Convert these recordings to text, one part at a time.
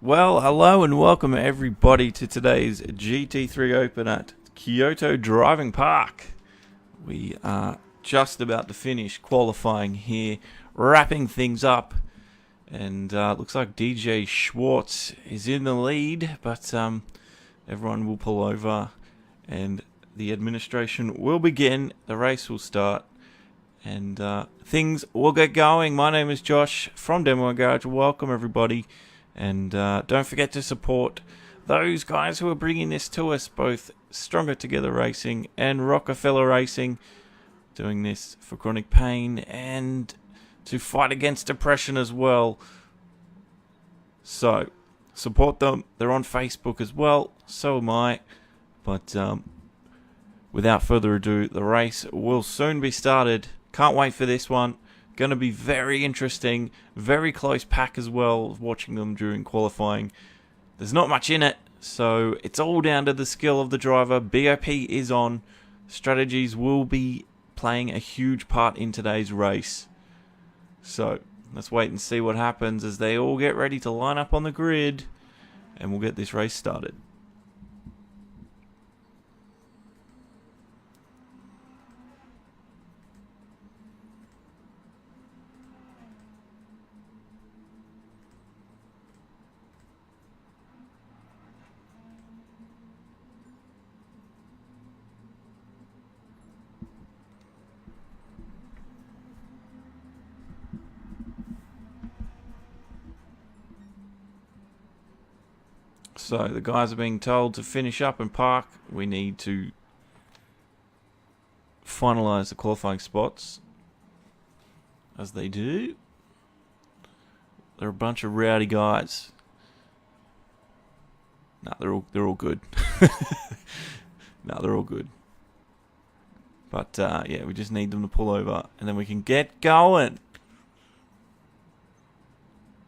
Well, hello and welcome everybody to today's GT3 Open at Kyoto Driving Park. We are just about to finish qualifying here, wrapping things up, and looks like DJ Schwartz is in the lead, but everyone will pull over and the administration will begin, the race will start, and things will get going. My name is Josh from Demo Garage. Welcome everybody. And don't forget to support those guys who are bringing this to us, both Stronger Together Racing and Rockefeller Racing, doing this for chronic pain and to fight against depression as well. So, support them. They're on Facebook as well, so am I. But without further ado, the race will soon be started. Can't wait for this one. Going to be very interesting, very close pack as well, watching them during qualifying. There's not much in it, so it's all down to the skill of the driver. BOP is on. Strategies will be playing a huge part in today's race. So let's wait and see what happens as they all get ready to line up on the grid, and we'll get this race started. So the guys are being told to finish up and park. We need to finalise the qualifying spots, as they do. They're a bunch of rowdy guys. Nah, they're all good. Nah, they're all good. But yeah, we just need them to pull over, and then we can get going.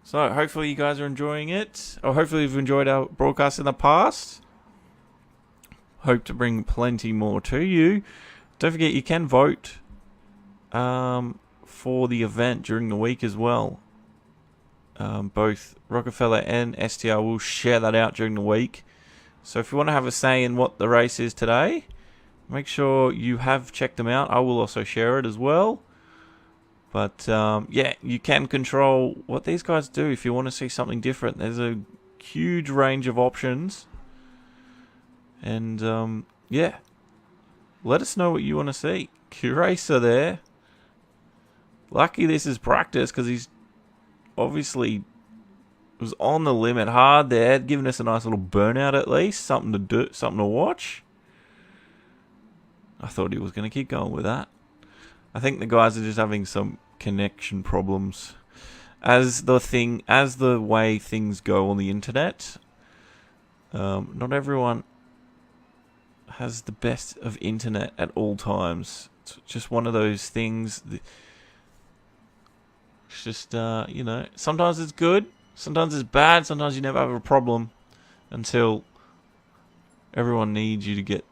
So, hopefully you guys are enjoying it. Or hopefully you've enjoyed our broadcast in the past. Hope to bring plenty more to you. Don't forget you can vote for the event during the week as well. Both Rockefeller and STR will share that out during the week. So if you want to have a say in what the race is today, make sure you have checked them out. I will also share it as well. But, yeah, you can control what these guys do if you want to see something different. There's a huge range of options. And, yeah. Let us know what you want to see. Q-Racer there. Lucky this is practice because he's obviously was on the limit hard there. Giving us a nice little burnout at least. Something to do, something to watch. I thought he was going to keep going with that. I think the guys are just having some connection problems, as the way things go on the internet. Not everyone has the best of internet at all times. It's just one of those things. It's just you know, sometimes it's good, sometimes it's bad, sometimes you never have a problem until everyone needs you to get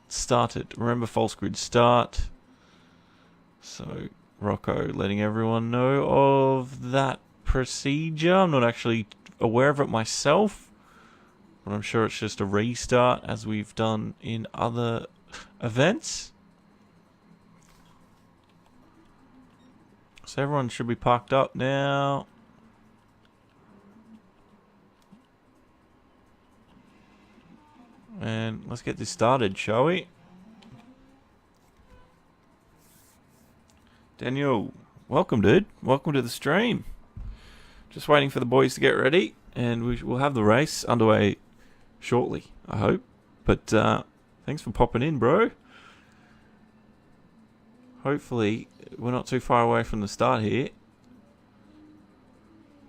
started. Remember, false grid start. So Rocco letting everyone know of that procedure. I'm not actually aware of it myself, but I'm sure it's just a restart as we've done in other events. So everyone should be parked up now. And let's get this started, shall we? Daniel, welcome, dude. Welcome to the stream. Just waiting for the boys to get ready, and we'll have the race underway shortly, I hope. But thanks for popping in, bro. Hopefully, we're not too far away from the start here.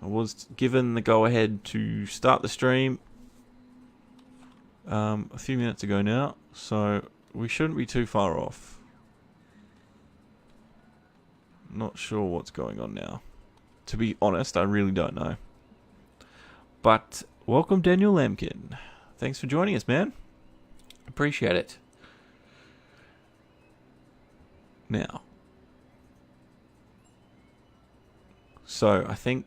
I was given the go-ahead to start the stream a few minutes ago now, so we shouldn't be too far off. Not sure what's going on now. To be honest, I really don't know. But welcome, Daniel Lamkin. Thanks for joining us, man. Appreciate it. Now, so I think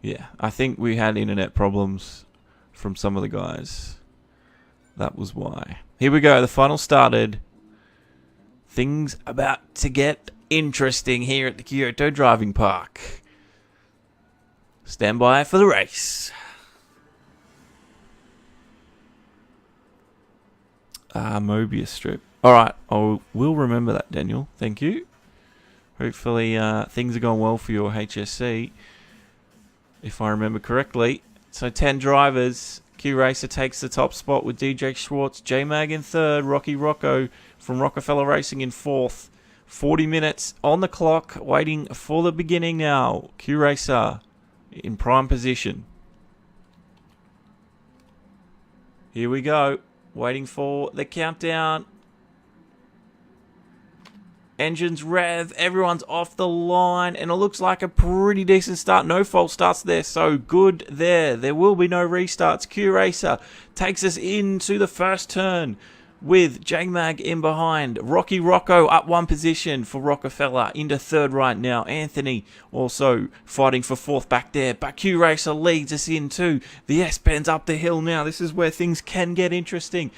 Yeah, I think we had internet problems from some of the guys. That was why. Here we go. The final started. Things about to get interesting here at the Kyoto Driving Park. Stand by for the race. Mobius strip. Alright, we'll remember that, Daniel. Thank you. Hopefully things are going well for your HSC, if I remember correctly. So 10 drivers. Q Racer takes the top spot with DJ Schwartz. J-Mag in third. Rocky Rocco from Rockefeller Racing in fourth. 40 minutes on the clock, waiting for the beginning now. Q Racer in prime position. Here we go. Waiting for the countdown. Engines rev. Everyone's off the line. And it looks like a pretty decent start. No false starts there. So good there. There will be no restarts. Q Racer takes us into the first turn with J-Mag in behind. Rocky Rocco up one position for Rockefeller. Into third right now. Anthony also fighting for fourth back there. But Q Racer leads us into the S-Bends up the hill now. This is where things can get interesting.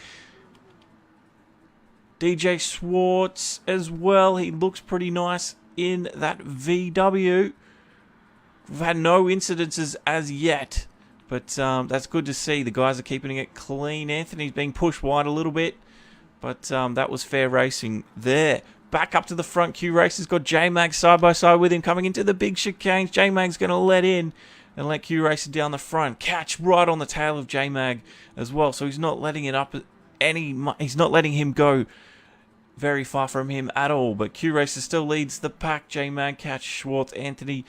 DJ Schwartz as well. He looks pretty nice in that VW. We've had no incidences as yet, but that's good to see. The guys are keeping it clean. Anthony's being pushed wide a little bit, but that was fair racing there. Back up to the front. Q Racer's got J-Mag side by side with him coming into the big chicanes. J-Mag's going to let in and let Q Racer down the front. Catch right on the tail of J-Mag as well, so he's not letting it up he's not letting him go very far from him at all, but Q Racer still leads the pack. J-Mag, Catch, Schwartz, Anthony,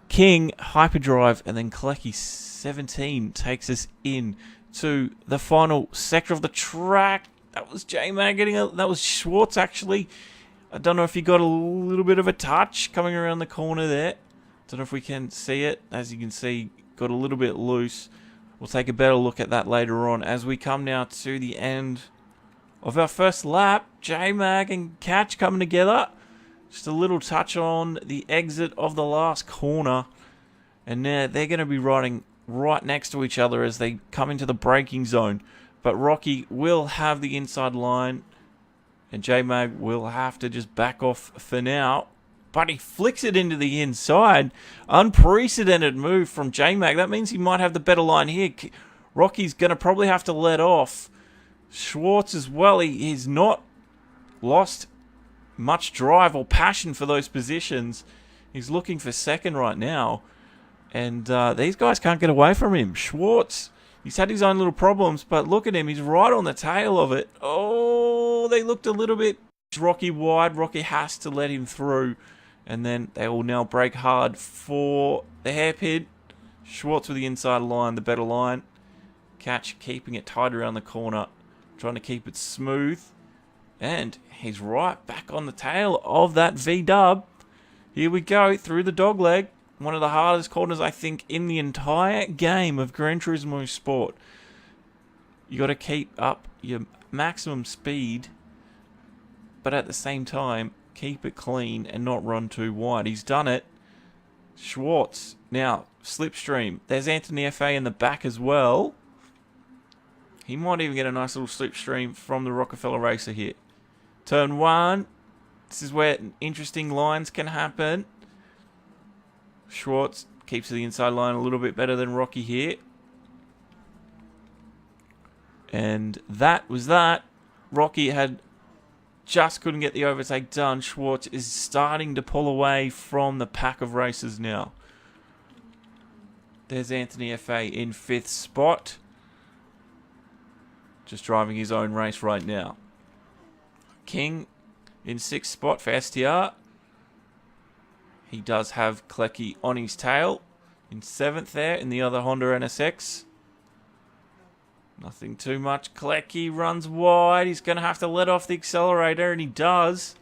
King, Hyperdrive, and then Klecki 17 takes us in to the final sector of the track. That was J-Mag that was Schwartz actually. I don't know if he got a little bit of a touch coming around the corner there. Don't know if we can see it. As you can see, got a little bit loose. We'll take a better look at that later on as we come now to the end of our first lap. J-Mag and Catch coming together. Just a little touch on the exit of the last corner. And now they're going to be riding right next to each other as they come into the braking zone. But Rocky will have the inside line. And J-Mag will have to just back off for now. But he flicks it into the inside. Unprecedented move from J-Mag. That means he might have the better line here. Rocky's going to probably have to let off. Schwartz as well, he's not lost much drive or passion for those positions. He's looking for second right now. And these guys can't get away from him. Schwartz, he's had his own little problems, but look at him. He's right on the tail of it. Oh, they looked a little bit Rocky wide. Rocky has to let him through. And then they will now brake hard for the hairpin. Schwartz with the inside line, the better line. Catch keeping it tight around the corner. Trying to keep it smooth. And he's right back on the tail of that V-dub. Here we go through the dogleg. One of the hardest corners, I think, in the entire game of Gran Turismo Sport. You got to keep up your maximum speed, but at the same time, keep it clean and not run too wide. He's done it. Schwartz. Now, slipstream. There's Anthony FA in the back as well. He might even get a nice little slipstream from the Rockefeller Racer here. Turn one. This is where interesting lines can happen. Schwartz keeps the inside line a little bit better than Rocky here. And that was that. Rocky just couldn't get the overtake done. Schwartz is starting to pull away from the pack of racers now. There's Anthony FA in 5th spot. Just driving his own race right now. King in 6th spot for STR. He does have Klecki on his tail. In 7th there in the other Honda NSX. Nothing too much. Klecki runs wide. He's going to have to let off the accelerator, and he does.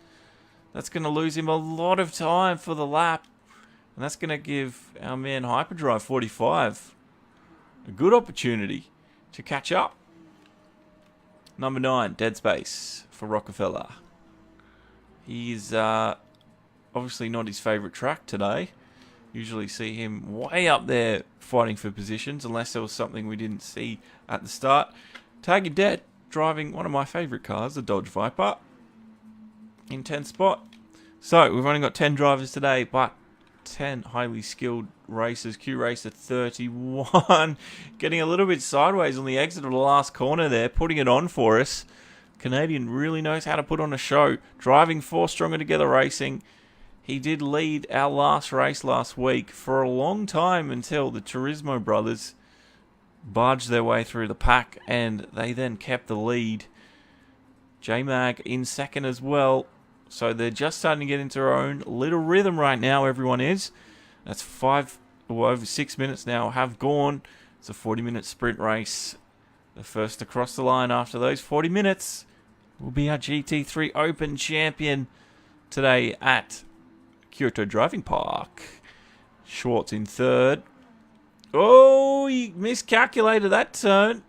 That's going to lose him a lot of time for the lap. And that's going to give our man Hyperdrive 45 a good opportunity to catch up. Number 9, Dead Space for Rockefeller. He's obviously not his favourite track today. Usually see him way up there fighting for positions, unless there was something we didn't see at the start. Tag Dead driving one of my favourite cars, the Dodge Viper, in 10th spot. So we've only got 10 drivers today, but 10 highly skilled racers. Q Racer 31 getting a little bit sideways on the exit of the last corner there, putting it on for us. Canadian really knows how to put on a show. Driving for Stronger Together Racing. He did lead our last race last week for a long time until the Turismo brothers barged their way through the pack and they then kept the lead. J-Mag in second as well. So they're just starting to get into their own little rhythm right now, everyone is. That's over 6 minutes now have gone. It's a 40-minute sprint race. The first to cross the line after those 40 minutes will be our GT3 Open champion today at Kyoto Driving Park. Schwartz in third. Oh, he miscalculated that turn.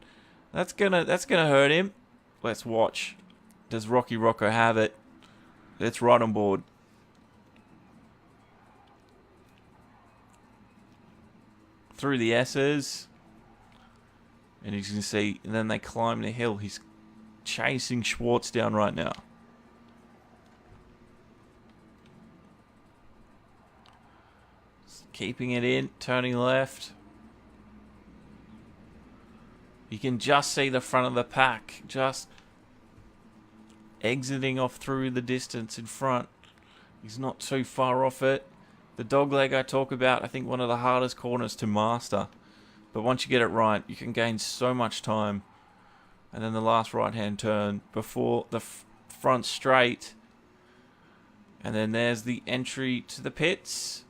That's gonna hurt him. Let's watch. Does Rocky Rocco have it? It's right on board. Through the S's. And as you can see, and then they climb the hill. He's chasing Schwartz down right now. Keeping it in, turning left. You can just see the front of the pack. Just exiting off through the distance in front. He's not too far off it. The dog leg I talk about, I think one of the hardest corners to master. But once you get it right, you can gain so much time. And then the last right-hand turn before the front straight. And then there's the entry to the pits.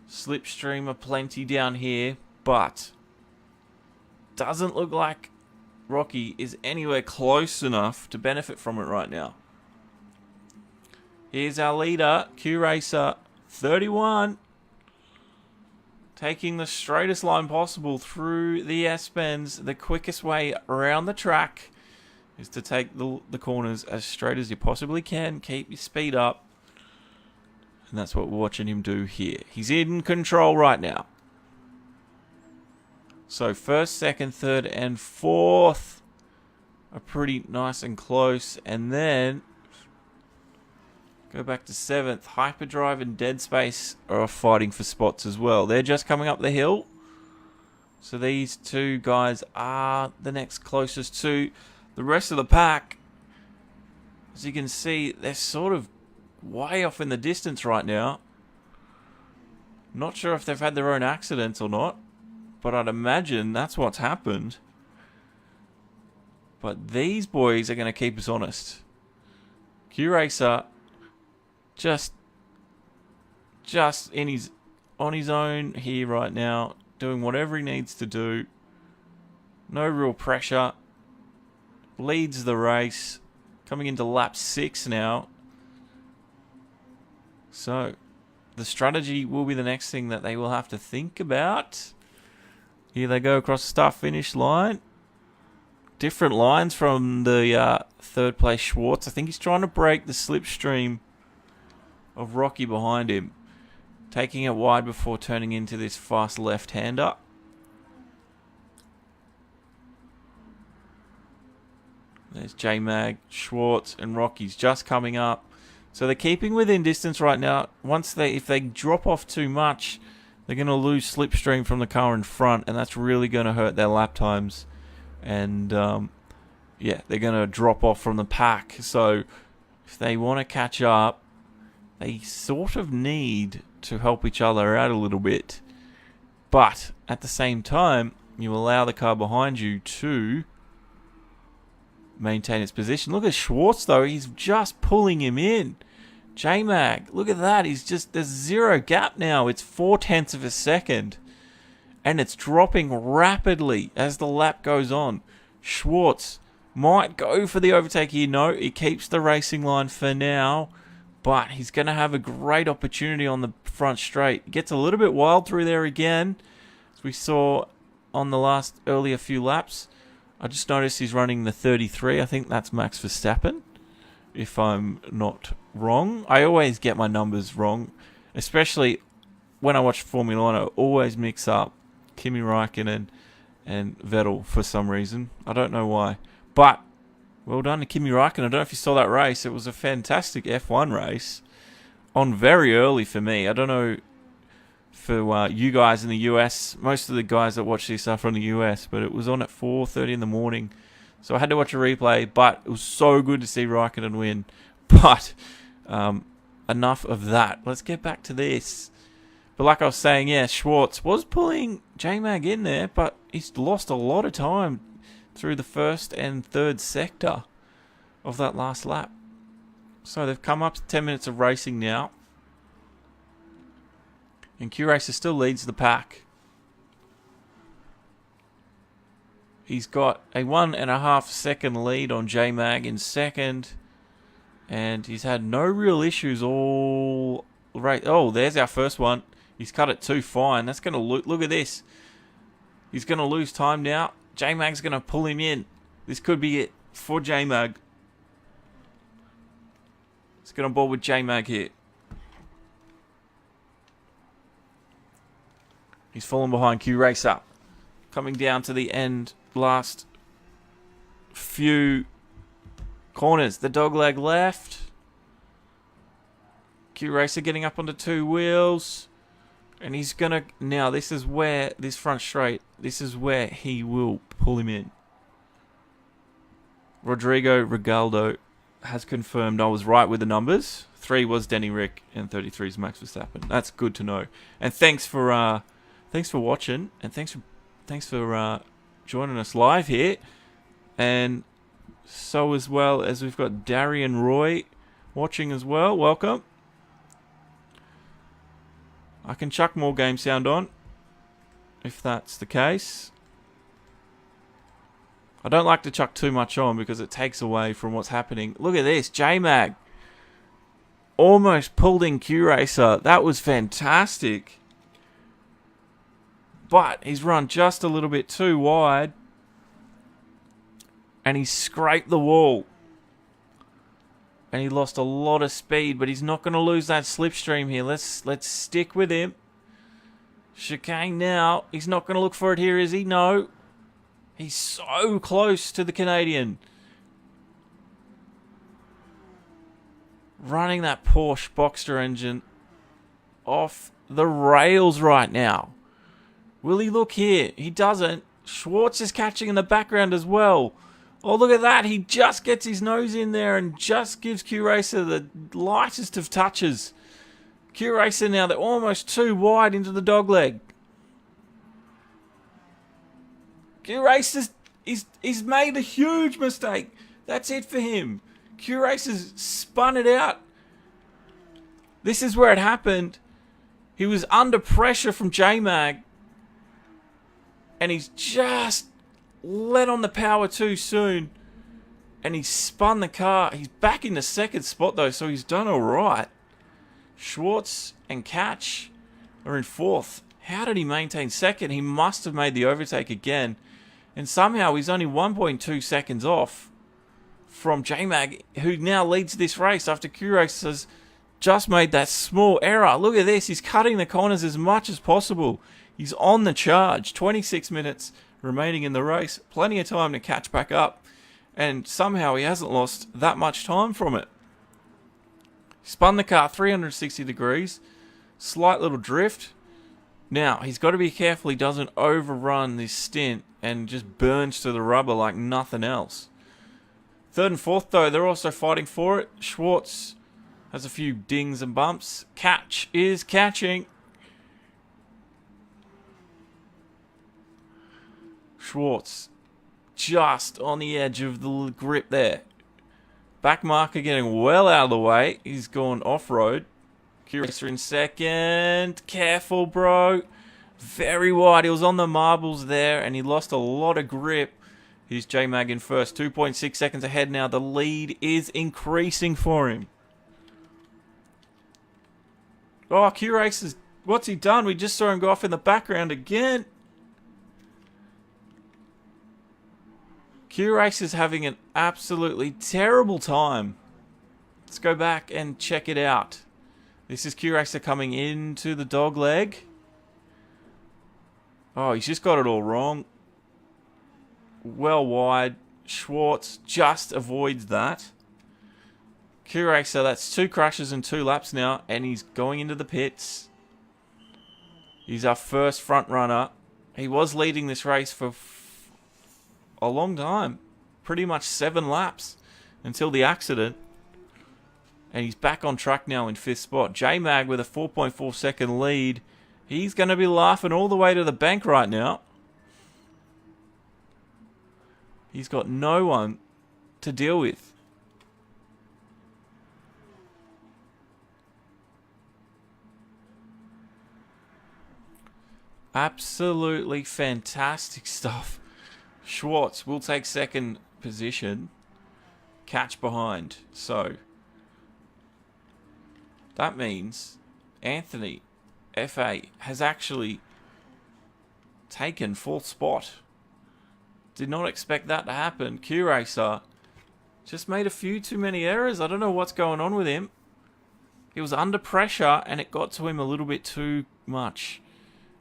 Slipstream aplenty down here, but doesn't look like Rocky is anywhere close enough to benefit from it right now. Here's our leader, Q Racer 31. Taking the straightest line possible through the S-bends. The quickest way around the track is to take the corners as straight as you possibly can. Keep your speed up. And that's what we're watching him do here. He's in control right now. So first, second, third, and fourth are pretty nice and close. And then go back to seventh. Hyperdrive and Dead Space are fighting for spots as well. They're just coming up the hill. So these two guys are the next closest to the rest of the pack. As you can see, they're sort of way off in the distance right now. Not sure if they've had their own accidents or not, but I'd imagine that's what's happened. But these boys are going to keep us honest. Q Racer just on his own here right now, doing whatever he needs to do. No real pressure. Leads the race. Coming into lap 6 now. So, the strategy will be the next thing that they will have to think about. Here they go across the start-finish line. Different lines from the third place Schwartz. I think he's trying to break the slipstream of Rocky behind him. Taking it wide before turning into this fast left-hander. There's J-Mag, Schwartz, and Rocky's just coming up. So they're keeping within distance right now. If they drop off too much, they're going to lose slipstream from the car in front, and that's really going to hurt their lap times. And yeah, they're going to drop off from the pack. So if they want to catch up, they sort of need to help each other out a little bit. But at the same time, you allow the car behind you to maintain its position. Look at Schwartz though, he's just pulling him in. J-Mag, look at that, there's zero gap now. It's 0.4 of a second. And it's dropping rapidly as the lap goes on. Schwartz might go for the overtake here. No, he keeps the racing line for now. But he's going to have a great opportunity on the front straight. Gets a little bit wild through there again, as we saw on the earlier few laps. I just noticed he's running the 33. I think that's Max Verstappen, if I'm not wrong. I always get my numbers wrong, especially when I watch Formula 1, I always mix up Kimi Räikkönen and Vettel for some reason. I don't know why. But, well done to Kimi Räikkönen. I don't know if you saw that race. It was a fantastic F1 race. On very early for me. I don't know for you guys in the US. Most of the guys that watch this are from the US. But it was on at 4:30 in the morning. So I had to watch a replay. But it was so good to see Räikkönen win. But enough of that. Let's get back to this. But like I was saying, yeah, Schwartz was pulling J-Mag in there, but he's lost a lot of time through the first and third sector of that last lap. So they've come up to 10 minutes of racing now. And Q-Racer still leads the pack. He's got a 1.5 second lead on J-Mag in second. And he's had no real issues all right. Oh, there's our first one. He's cut it too fine. That's going to look at this. He's going to lose time now. J-Mag's going to pull him in. This could be it for J-Mag. Let's get on board with J-Mag here. He's falling behind Q-Racer. Coming down to the end. Last few corners. The dogleg left. Q-Racer getting up onto two wheels. And he's going to... Now, this is where... This front straight. This is where he will pull him in. Rodrigo Regaldo has confirmed I was right with the numbers. 3 was Denny Rick and 33 is Max Verstappen. That's good to know. And thanks for watching. And thanks for joining us live here. And so as well as we've got Darian Roy watching as well. Welcome. I can chuck more game sound on, if that's the case. I don't like to chuck too much on because it takes away from what's happening. Look at this, J-Mag. Almost pulled in Q-Racer. That was fantastic. But he's run just a little bit too wide. And he scraped the wall. And he lost a lot of speed, but he's not going to lose that slipstream here. Let's stick with him. Chicane now. He's not going to look for it here, is he? No. He's so close to the Canadian. Running that Porsche Boxster engine off the rails right now. Will he look here? He doesn't. Schwartz is catching in the background as well. Oh, look at that. He just gets his nose in there and just gives Q-Racer the lightest of touches. Q-Racer now, they're almost too wide into the dogleg. Q-Racer's he's made a huge mistake. That's it for him. Q-Racer's spun it out. This is where it happened. He was under pressure from J-Mag. And he's just let on the power too soon. And he spun the car. He's back in the second spot though, so he's done alright. Schwartz and Catch are in fourth. How did he maintain second? He must have made the overtake again. And somehow he's only 1.2 seconds off from J-Mag, who now leads this race after Q-Race has just made that small error. Look at this. He's cutting the corners as much as possible. He's on the charge. 26 minutes remaining in the race. Plenty of time to catch back up. And somehow he hasn't lost that much time from it. Spun the car 360 degrees. Slight little drift. Now, he's got to be careful he doesn't overrun this stint and just burns to the rubber like nothing else. Third and fourth, though, they're also fighting for it. Schwartz has a few dings and bumps. Catch is catching. Schwartz just on the edge of the grip there. Back marker getting well out of the way. He's gone off-road. Q-Racer in second. Careful, bro. Very wide. He was on the marbles there, and he lost a lot of grip. Here's J-Mag in first. 2.6 seconds ahead now. The lead is increasing for him. Oh, Q-Racer's... What's he done? We just saw him go off in the background again. Q-Racer's having an absolutely terrible time. Let's go back and check it out. This is Q-Racer coming into the dog leg. Oh, he's just got it all wrong. Well wide. Schwartz just avoids that. Q-Racer, that's 2 crashes and 2 laps now, and he's going into the pits. He's our first front runner. He was leading this race for a long time. Pretty much 7 laps until the accident. And he's back on track now in 5th spot. J-Mag with a 4.4 second lead. He's going to be laughing all the way to the bank right now. He's got no one to deal with. Absolutely fantastic stuff. Schwartz will take 2nd position. Catch behind. So that means Anthony FA has actually taken 4th spot. Did not expect that to happen. Q-Racer just made a few too many errors. I don't know what's going on with him. He was under pressure and it got to him a little bit too much.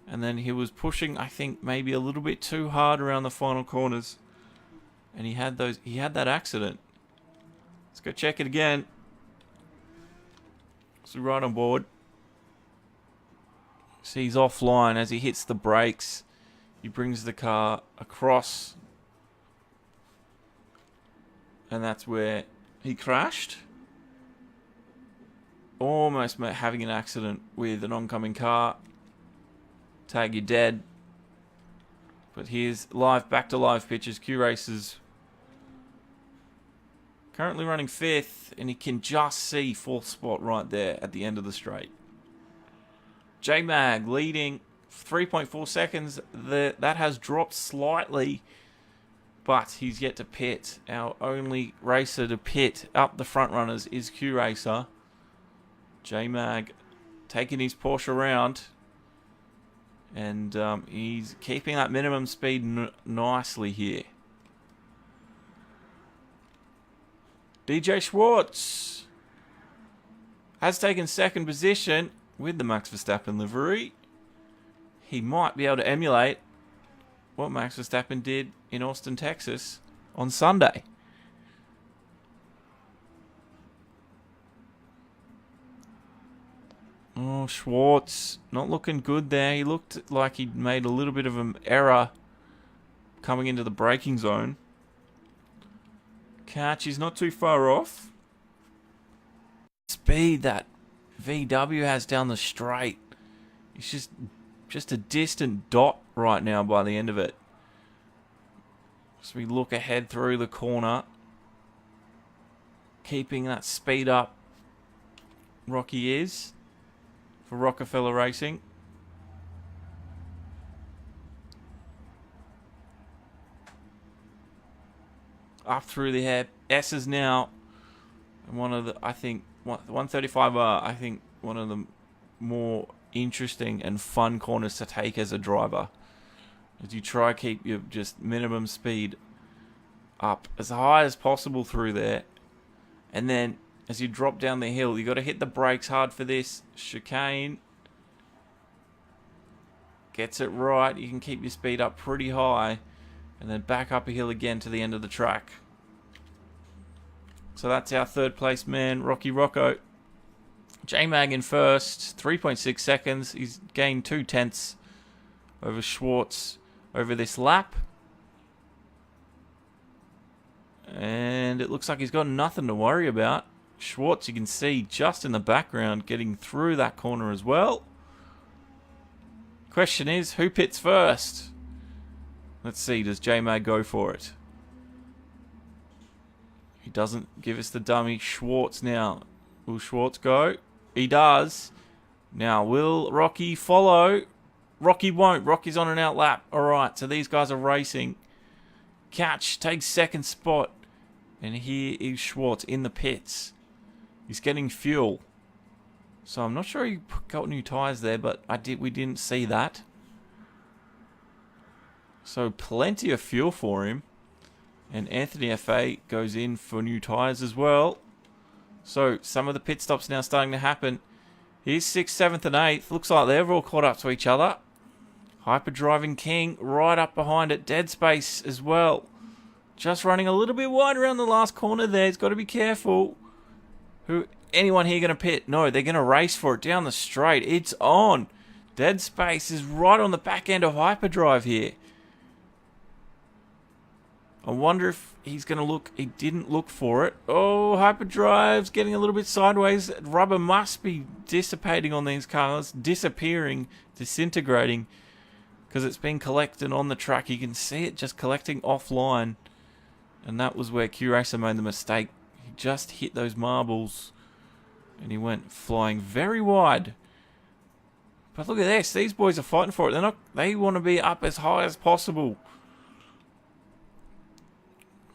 And then he was pushing, I think, maybe a little bit too hard around the final corners. And he had that accident. Let's go check it again. So right on board. See, he's offline as he hits the brakes. He brings the car across. And that's where he crashed. Almost having an accident with an oncoming car. Tag, you dead. But here's back to live pictures. Q-Racer's currently running 5th, and he can just see 4th spot right there at the end of the straight. J-Mag leading 3.4 seconds. That has dropped slightly, but he's yet to pit. Our only racer to pit up the front runners is Q-Racer. J-Mag taking his Porsche around, and he's keeping that minimum speed nicely here. DJ Schwartz has taken 2nd position with the Max Verstappen livery. He might be able to emulate what Max Verstappen did in Austin, Texas on Sunday. Oh, Schwartz not looking good there. He looked like he'd made a little bit of an error coming into the braking zone. Catch, he's not too far off. Speed that VW has down the straight. It's just a distant dot right now by the end of it. So we look ahead through the corner. Keeping that speed up. Rocky is for Rockefeller Racing. Up through the hair. S's now. And one of the, I think, 135R, I think one of the more interesting and fun corners to take as a driver. As you try to keep your just minimum speed up as high as possible through there. And then as you drop down the hill, you got to hit the brakes hard for this. Chicane. Gets it right. You can keep your speed up pretty high. And then back up a hill again to the end of the track. So that's our 3rd place man, Rocky Rocco. J-Mag in 1st, 3.6 seconds. He's gained 0.2 over Schwartz over this lap. And it looks like he's got nothing to worry about. Schwartz, you can see just in the background, getting through that corner as well. Question is, who pits first? Let's see, does J-Mag go for it? He doesn't give us the dummy. Schwartz now. Will Schwartz go? He does. Now, will Rocky follow? Rocky won't. Rocky's on an out lap. Alright, so these guys are racing. Catch takes 2nd spot. And here is Schwartz in the pits. He's getting fuel. So I'm not sure he got new tyres there, but we didn't see that. So plenty of fuel for him. And Anthony FA goes in for new tyres as well. So some of the pit stops now starting to happen. Here's 6th, 7th, and 8th. Looks like they're all caught up to each other. Hyperdriving King right up behind it. Dead Space as well. Just running a little bit wide around the last corner there. He's got to be careful. Anyone here going to pit? No, they're going to race for it down the straight. It's on. Dead Space is right on the back end of Hyperdrive here. I wonder if he's going to look. He didn't look for it. Oh, Hyperdrive's getting a little bit sideways. Rubber must be dissipating on these cars. Disappearing, disintegrating. Because it's been collected on the track. You can see it just collecting offline. And that was where Q-Racer made the mistake. He just hit those marbles. And he went flying very wide. But look at this. These boys are fighting for it. They want to be up as high as possible.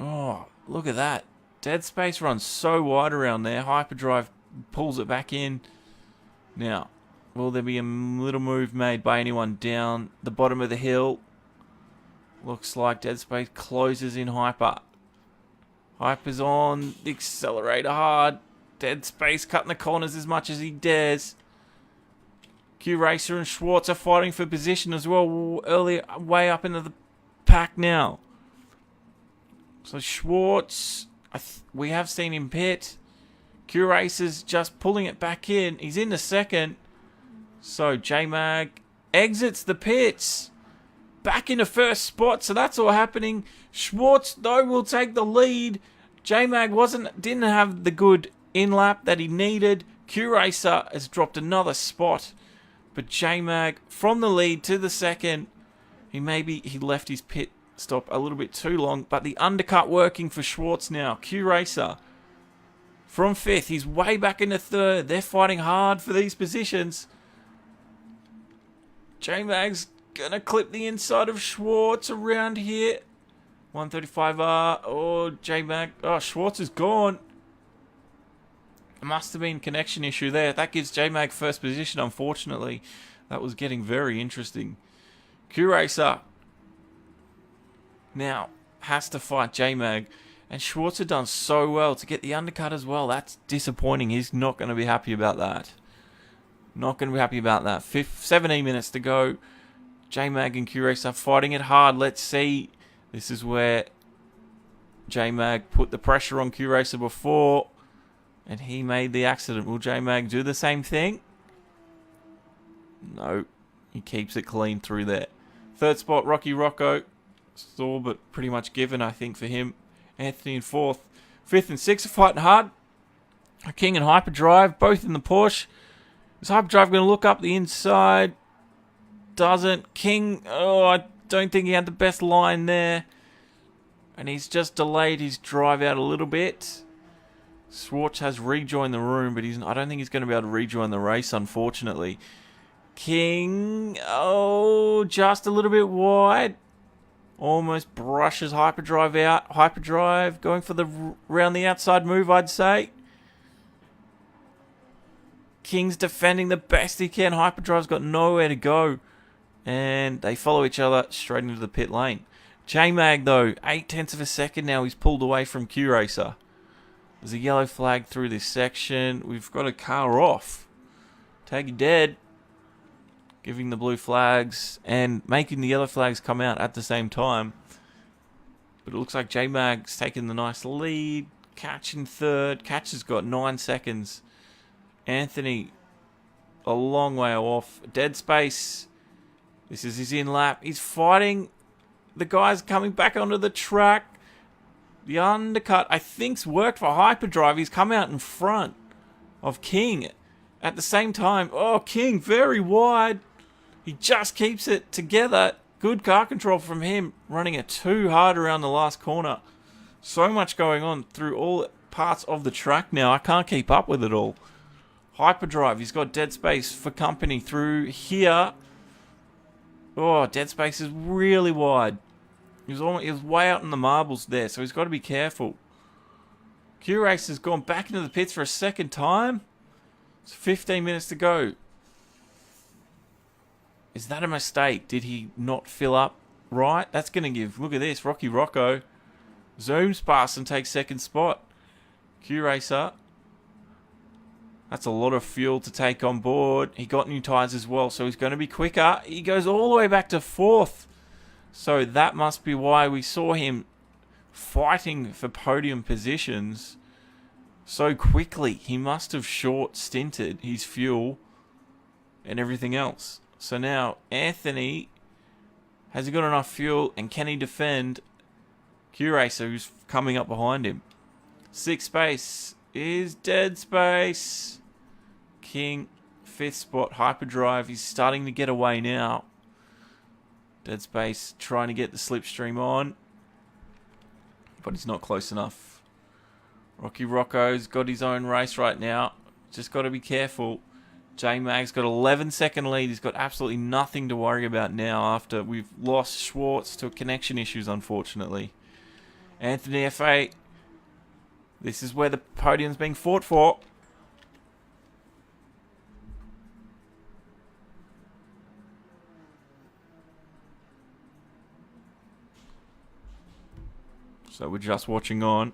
Oh, look at that. Dead Space runs so wide around there. Hyperdrive pulls it back in. Now, will there be a little move made by anyone down the bottom of the hill? Looks like Dead Space closes in Hyper. Hyper's on the accelerator hard. Dead Space cutting the corners as much as he dares. Q-Racer and Schwartz are fighting for position as well. Early, way up into the pack now. So Schwartz, we have seen him pit. Q-Racer's just pulling it back in. He's in the second. So J-Mag exits the pits. Back into first spot. So that's all happening. Schwartz, though, will take the lead. J-Mag didn't have the good in-lap that he needed. Q-Racer has dropped another spot. But J-Mag from the lead to the second. He left his pit stop a little bit too long, but the undercut working for Schwartz now. Q-Racer from 5th. He's way back into 3rd. They're fighting hard for these positions. J-Mag's gonna clip the inside of Schwartz around here. 135R. Oh, J-Mag. Oh, Schwartz is gone. It must have been a connection issue there. That gives J-Mag first position, unfortunately. That was getting very interesting. Q-Racer now has to fight J-Mag. And Schwartz had done so well to get the undercut as well. That's disappointing. He's not going to be happy about that. Not going to be happy about that. 17 minutes to go. J-Mag and Q-Racer fighting it hard. Let's see. This is where J-Mag put the pressure on Q-Racer before. And he made the accident. Will J-Mag do the same thing? No. He keeps it clean through there. 3rd spot, Rocky Rocco. Still, but pretty much given, I think, for him. Anthony in 4th. 5th and 6th are fighting hard. King and Hyperdrive, both in the Porsche. Is Hyperdrive going to look up the inside? Doesn't. King, I don't think he had the best line there. And he's just delayed his drive out a little bit. Schwartz has rejoined the room, but I don't think he's going to be able to rejoin the race, unfortunately. King, just a little bit wide. Almost brushes Hyperdrive out. Hyperdrive going for the round the outside move, I'd say. King's defending the best he can. Hyperdrive's got nowhere to go. And they follow each other straight into the pit lane. J-Mag, though, 0.8 of a second now. He's pulled away from Q-Racer. There's a yellow flag through this section. We've got a car off. Taggy dead. Giving the blue flags and making the yellow flags come out at the same time. But it looks like J-Mag's taking the nice lead. Catch in 3rd. Catch has got 9 seconds. Anthony, a long way off. Dead Space. This is his in-lap. He's fighting the guys coming back onto the track. The undercut, I think's worked for Hyperdrive. He's come out in front of King. At the same time, King very wide. He just keeps it together. Good car control from him. Running it too hard around the last corner. So much going on through all parts of the track now. I can't keep up with it all. Hyperdrive, he's got Dead Space for company through here. Oh, Dead Space is really wide. He was way out in the marbles there, so he's got to be careful. Q-Racer's gone back into the pits for a second time. It's 15 minutes to go. Is that a mistake? Did he not fill up right? That's going to give... Look at this. Rocky Rocco zooms past and takes second spot. Q-Racer That's a lot of fuel to take on board. He got new tyres as well, so he's going to be quicker. He goes all the way back to 4th. So that must be why we saw him fighting for podium positions so quickly. He must have short-stinted his fuel and everything else. So now, Anthony, has he got enough fuel, and can he defend Q-Racer, who's coming up behind him? 6th space is dead space. King, 5th spot, hyperdrive. He's starting to get away now. Dead space, trying to get the slipstream on, but he's not close enough. Rocky Rocco's got his own race right now. Just got to be careful. J-Mag's got 11-second lead. He's got absolutely nothing to worry about now after we've lost Schwartz to connection issues, unfortunately. Anthony F8. This is where the podium's being fought for. So we're just watching on.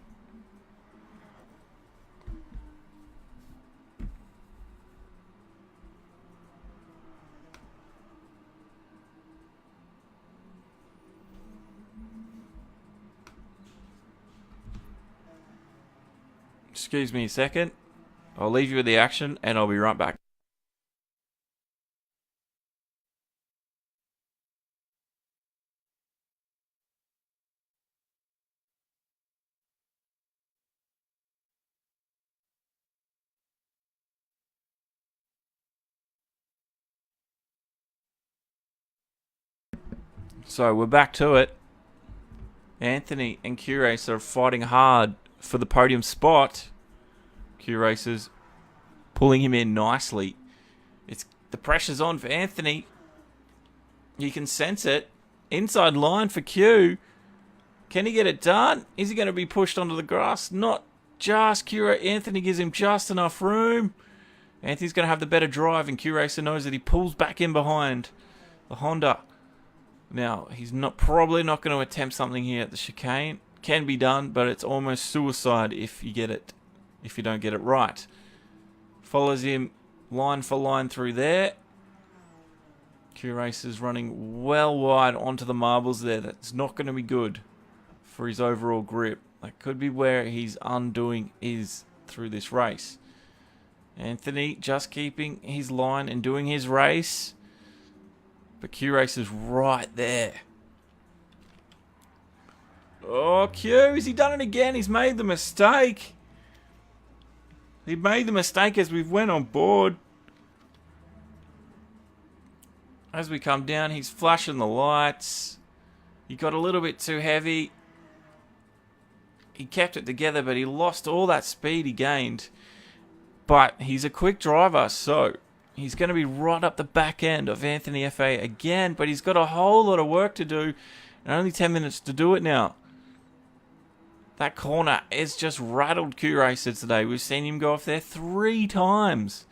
Excuse me a second. I'll leave you with the action and I'll be right back. So we're back to it. Anthony and Q-Racer are fighting hard for the podium spot. Q-Racer's pulling him in nicely. The pressure's on for Anthony. You can sense it. Inside line for Q. Can he get it done? Is he going to be pushed onto the grass? Not just Q. Anthony gives him just enough room. Anthony's going to have the better drive, and Q-Racer knows that he pulls back in behind the Honda. Now, he's probably not going to attempt something here at the chicane. Can be done, but it's almost suicide if you don't get it right. Follows him line for line through there. Q-Racer's running well wide onto the marbles there. That's not going to be good for his overall grip. That could be where his undoing is through this race. Anthony just keeping his line and doing his race. But Q-Racer's right there. Oh, Q, has he done it again? He's made the mistake. He made the mistake as we went on board. As we come down, he's flashing the lights. He got a little bit too heavy. He kept it together, but he lost all that speed he gained. But he's a quick driver, so he's going to be right up the back end of Anthony FA again, but he's got a whole lot of work to do and only 10 minutes to do it now. That corner has just rattled Q-Racer today. We've seen him go off there 3 times.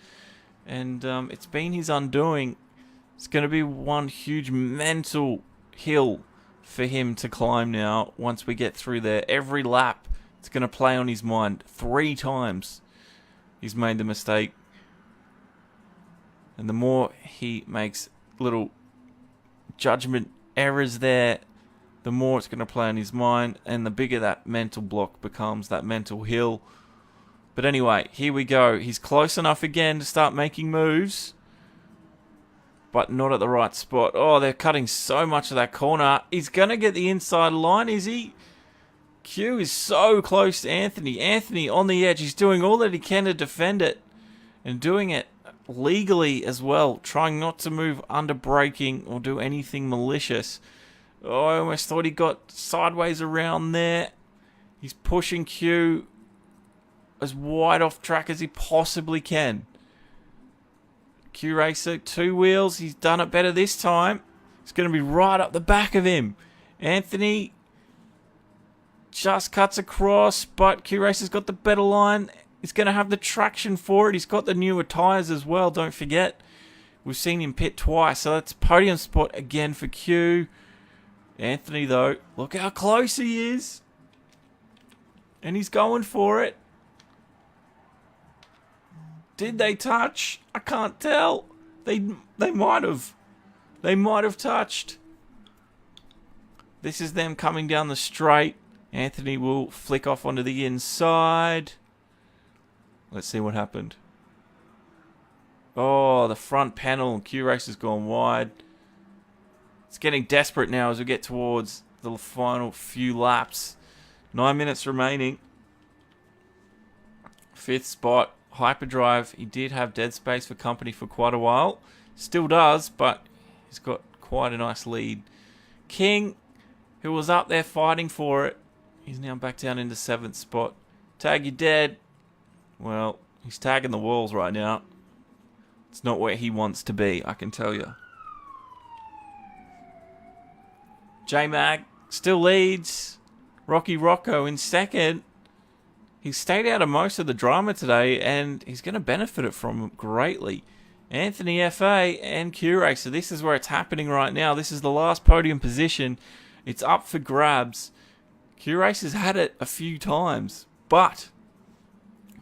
And it's been his undoing. It's going to be one huge mental hill for him to climb now once we get through there. Every lap, it's going to play on his mind. 3 times he's made the mistake. And the more he makes little judgment errors there, the more it's going to play on his mind, and the bigger that mental block becomes, that mental hill. But anyway, here we go. He's close enough again to start making moves, but not at the right spot. Oh, they're cutting so much of that corner. He's going to get the inside line, is he? Q is so close to Anthony. Anthony on the edge. He's doing all that he can to defend it, and doing it legally as well, trying not to move under braking or do anything malicious. Oh, I almost thought he got sideways around there. He's pushing Q as wide off track as he possibly can. Q-Racer, 2 wheels. He's done it better this time. It's going to be right up the back of him. Anthony just cuts across, but Q-Racer's got the better line. He's going to have the traction for it. He's got the newer tyres as well, don't forget. We've seen him pit twice, so that's podium spot again for Q. Anthony, though, look how close he is. And he's going for it. Did they touch? I can't tell. They might have. They might have touched. This is them coming down the straight. Anthony will flick off onto the inside. Let's see what happened. Oh, the front panel. Q-Race has gone wide. It's getting desperate now as we get towards the final few laps. 9 minutes remaining. 5th spot. Hyperdrive. He did have dead space for company for quite a while. Still does, but he's got quite a nice lead. King, who was up there fighting for it, he's now back down into 7th spot. Tag, you dead. Well, he's tagging the walls right now. It's not where he wants to be, I can tell you. J-Mag still leads. Rocky Rocco in 2nd. He's stayed out of most of the drama today, and he's going to benefit from it greatly. Anthony FA and Q-Racer. This is where it's happening right now. This is the last podium position. It's up for grabs. Q-Racer's had it a few times, but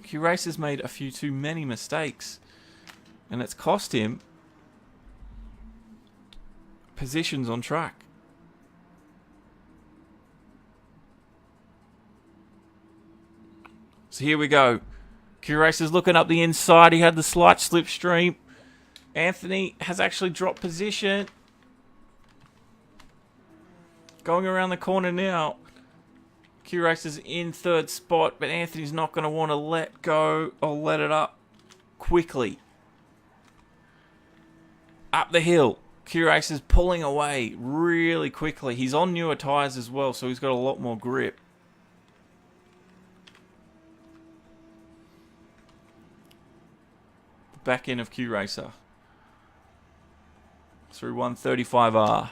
Q-Racer's made a few too many mistakes, and it's cost him positions on track. So here we go. Q-Racer's looking up the inside. He had the slight slipstream. Anthony has actually dropped position. Going around the corner now. Q-Racer's in 3rd spot, but Anthony's not going to want to let go or let it up quickly. Up the hill. Q-Racer's pulling away really quickly. He's on newer tyres as well, so he's got a lot more grip. Back end of Q-Racer. Through 135R.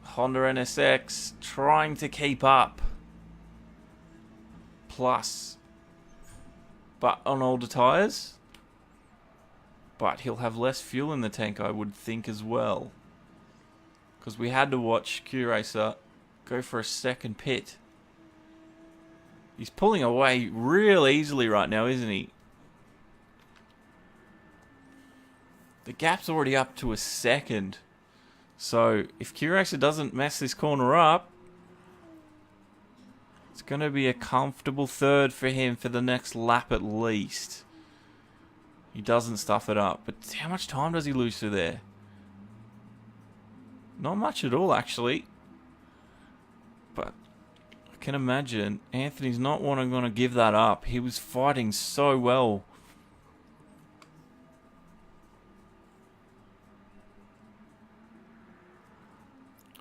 Honda NSX trying to keep up. Plus. But on older tyres. But he'll have less fuel in the tank, I would think, as well. Because we had to watch Q-Racer go for a 2nd pit. He's pulling away real easily right now, isn't he? The gap's already up to a 2nd. So, if Q-Racer doesn't mess this corner up, it's going to be a comfortable 3rd for him for the next lap at least. He doesn't stuff it up. But how much time does he lose through there? Not much at all, actually. But I can imagine Anthony's not going to give that up. He was fighting so well.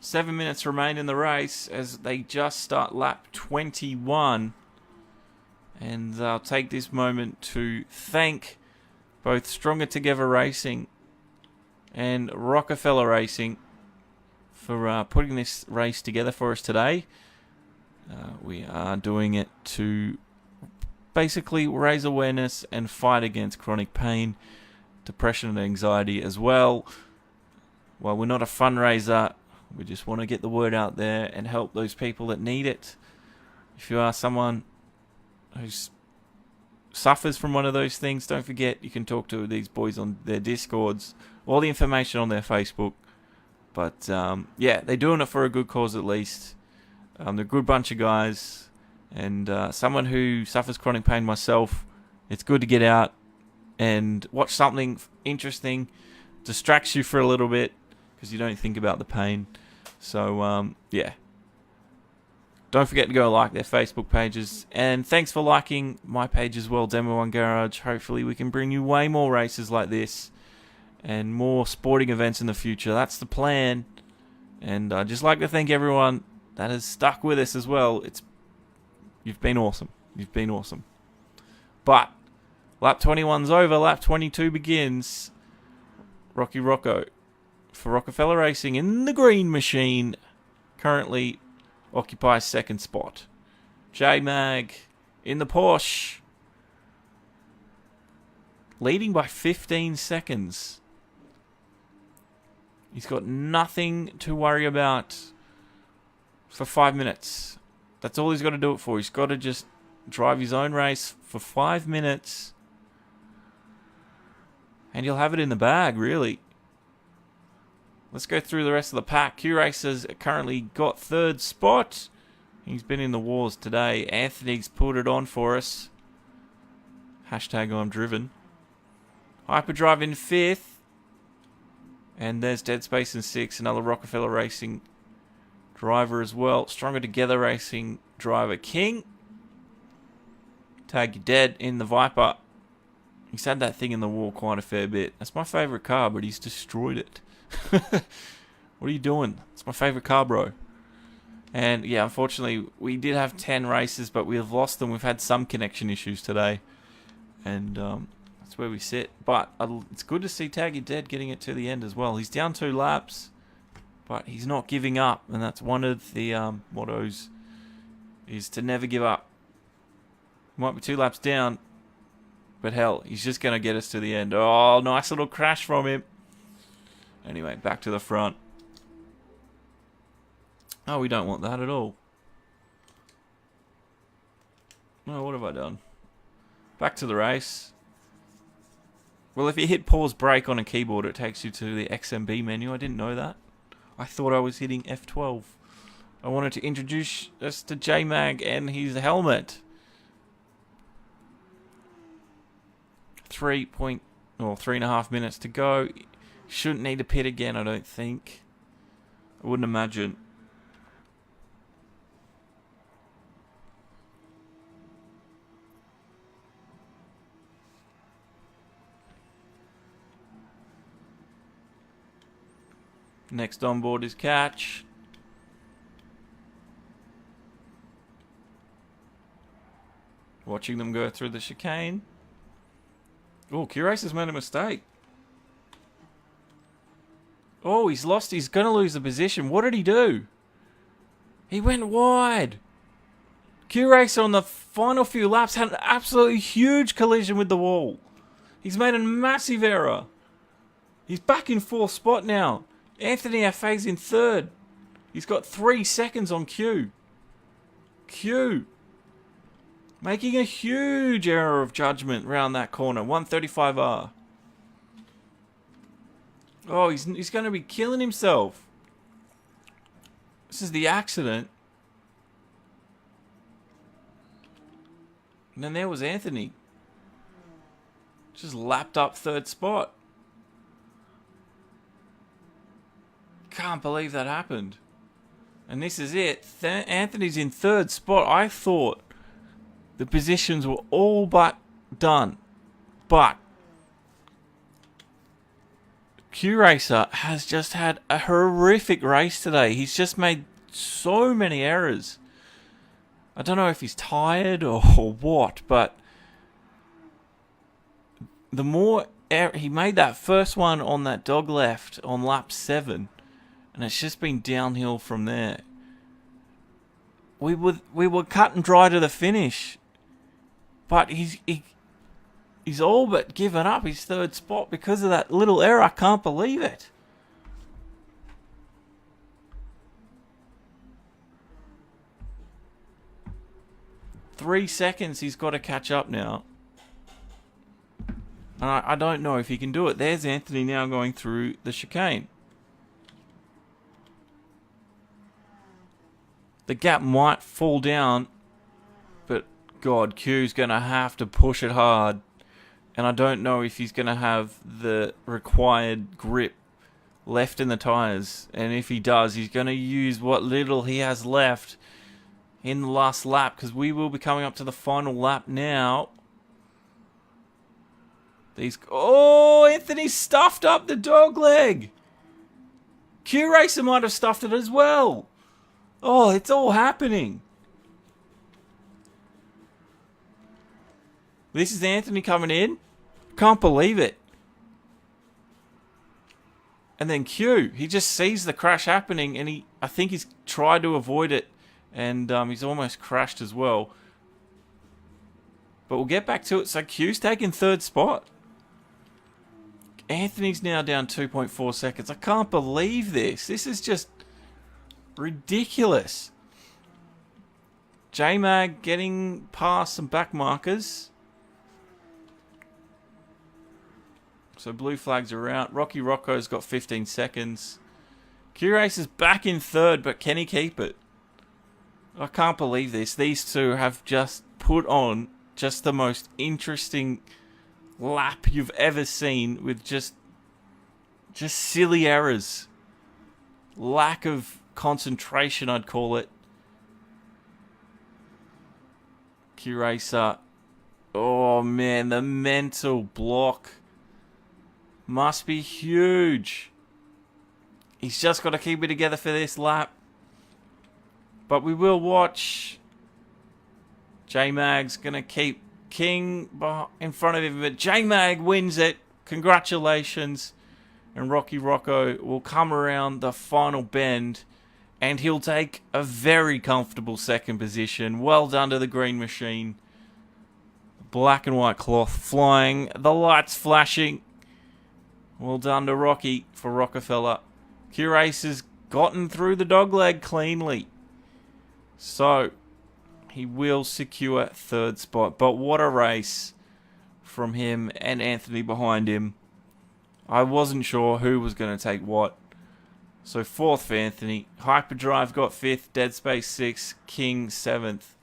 Seven minutes remain in the race as they just start lap 21. And I'll take this moment to thank both Stronger Together Racing and Rockefeller Racing for putting this race together for us today. We are doing it to basically raise awareness and fight against chronic pain, depression and anxiety as well. While we're not a fundraiser, we just want to get the word out there and help those people that need it. If you are someone who suffers from one of those things, don't forget you can talk to these boys on their Discords. All the information on their Facebook. But yeah, they're doing it for a good cause at least. They're a good bunch of guys. And someone who suffers chronic pain myself, it's good to get out and watch something interesting. Distracts you for a little bit because you don't think about the pain. So, yeah. Don't forget to go like their Facebook pages. And thanks for liking my page as well, Demo One Garage. Hopefully we can bring you way more races like this and more sporting events in the future. That's the plan. And I'd just like to thank everyone that has stuck with us as well. You've been awesome. You've been awesome. But lap 21's over. Lap 22 begins. Rocky Rocco for Rockefeller Racing in the green machine currently occupies 2nd spot. J-Mag in the Porsche leading by 15 seconds. He's got nothing to worry about for 5 minutes. That's all he's got to do it for. He's got to just drive his own race for 5 minutes And he'll have it in the bag, really. Let's go through the rest of the pack. Q-Racer's currently got 3rd spot. He's been in the wars today. Anthony's put it on for us. Hashtag I'm driven. Hyperdrive in 5th. And there's Dead Space in 6th. Another Rockefeller Racing driver as well. Stronger Together Racing driver King. Tag You Dead in the Viper. He's had that thing in the wall quite a fair bit. That's my favourite car, but he's destroyed it. What are you doing? It's my favourite car, bro. And yeah, unfortunately, we did have 10 races, but we have lost them. We've had some connection issues today. And that's where we sit. But it's good to see Tag You Dead getting it to the end as well. He's down 2 laps, but he's not giving up. And that's one of the mottos, is to never give up. Might be 2 laps down, but hell, he's just going to get us to the end. Oh, nice little crash from him. Anyway, back to the front. Oh, we don't want that at all. No, what have I done? Back to the race. Well, if you hit pause brake on a keyboard, it takes you to the XMB menu. I didn't know that. I thought I was hitting F12. I wanted to introduce us to J-Mag and his helmet. 3.5 minutes to go. Shouldn't need to pit again, I don't think. I wouldn't imagine. Next on board is Catch. Watching them go through the chicane. Oh, Q-Racer's made a mistake. Oh, he's lost. He's going to lose the position. What did he do? He went wide. Q-Racer on the final few laps had an absolutely huge collision with the wall. He's made a massive error. He's back in 4th spot now. Anthony FA's in 3rd. He's got 3 seconds on Q. Q. Making a huge error of judgment round that corner. 135R. Oh, he's going to be killing himself. This is the accident. And then there was Anthony. Just lapped up 3rd spot. Can't believe that happened. And this is it. Anthony's in 3rd spot. I thought the positions were all but done. But Q-Racer has just had a horrific race today. He's just made so many errors. I don't know if he's tired or what, but the more he made that first one on that dog left on lap 7, and it's just been downhill from there. We were cut and dry to the finish, but he's all but given up his 3rd spot because of that little error. I can't believe it. Three seconds he's got to catch up now. And I don't know if he can do it. There's Anthony now going through the chicane. The gap might fall down, but God, Q's going to have to push it hard. And I don't know if he's going to have the required grip left in the tyres. And if he does, he's going to use what little he has left in the last lap, because we will be coming up to the final lap now. Oh, Anthony stuffed up the dog leg. Q-Racer might have stuffed it as well. Oh, it's all happening. This is Anthony coming in. Can't believe it. And then Q, he just sees the crash happening, and I think he's tried to avoid it, and he's almost crashed as well. But we'll get back to it. So Q's taking 3rd spot. Anthony's now down 2.4 seconds. I can't believe this. This is just ridiculous. J-Mag getting past some back markers. So blue flags are out. Rocky Rocco's got 15 seconds. Q-Race is back in third, but can he keep it? I can't believe this. These two have just put on just the most interesting lap you've ever seen, with just silly errors. Lack of concentration, I'd call it. Q-Racer. Oh man, the mental block must be huge. He's just got to keep it together for this lap. But we will watch. J-Mag's going to keep King in front of him. But J-Mag wins it. Congratulations. And Rocky Rocco will come around the final bend. And he'll take a very comfortable second position. Well done to the green machine. Black and white cloth flying. The lights flashing. Well done to Rocky for Rockefeller. Q-Race has gotten through the dogleg cleanly. So, he will secure third spot. But what a race from him and Anthony behind him. I wasn't sure who was going to take what. So, fourth for Anthony. Hyperdrive got fifth. Dead Space 6th. King 7th.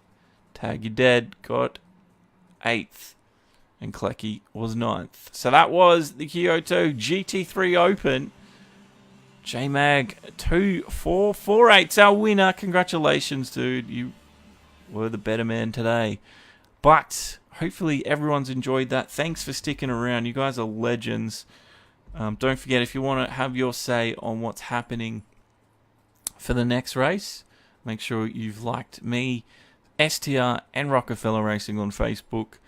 Tag You Dead got 8th. And Klecky was 9th. So, that was the Kyoto GT3 Open. J-Mag 2448's our winner. Congratulations, dude. You were the better man today. But hopefully everyone's enjoyed that. Thanks for sticking around. You guys are legends. Don't forget, if you want to have your say on what's happening for the next race, make sure you've liked me, STR, and Rockefeller Racing on Facebook.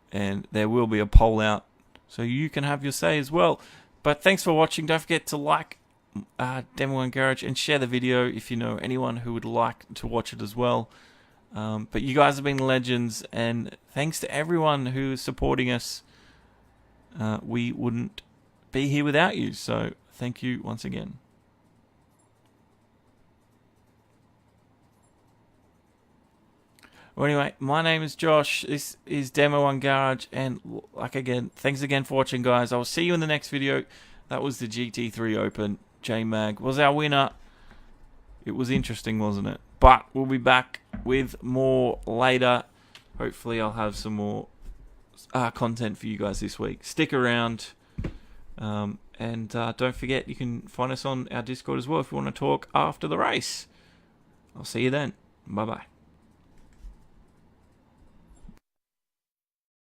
And there will be a poll out so you can have your say as well. But thanks for watching. Don't forget to like Demo 1 Garage and share the video if you know anyone who would like to watch it as well. But you guys have been legends, and thanks to everyone who is supporting us. We wouldn't be here without you. So thank you once again. Well, anyway, my name is Josh. This is Demo 1 Garage, and thanks again for watching, guys. I will see you in the next video. That was the GT3 Open. J-Mag was our winner. It was interesting, wasn't it? But we'll be back with more later. Hopefully, I'll have some more content for you guys this week. Stick around, and don't forget, you can find us on our Discord as well if you want to talk after the race. I'll see you then. Bye-bye.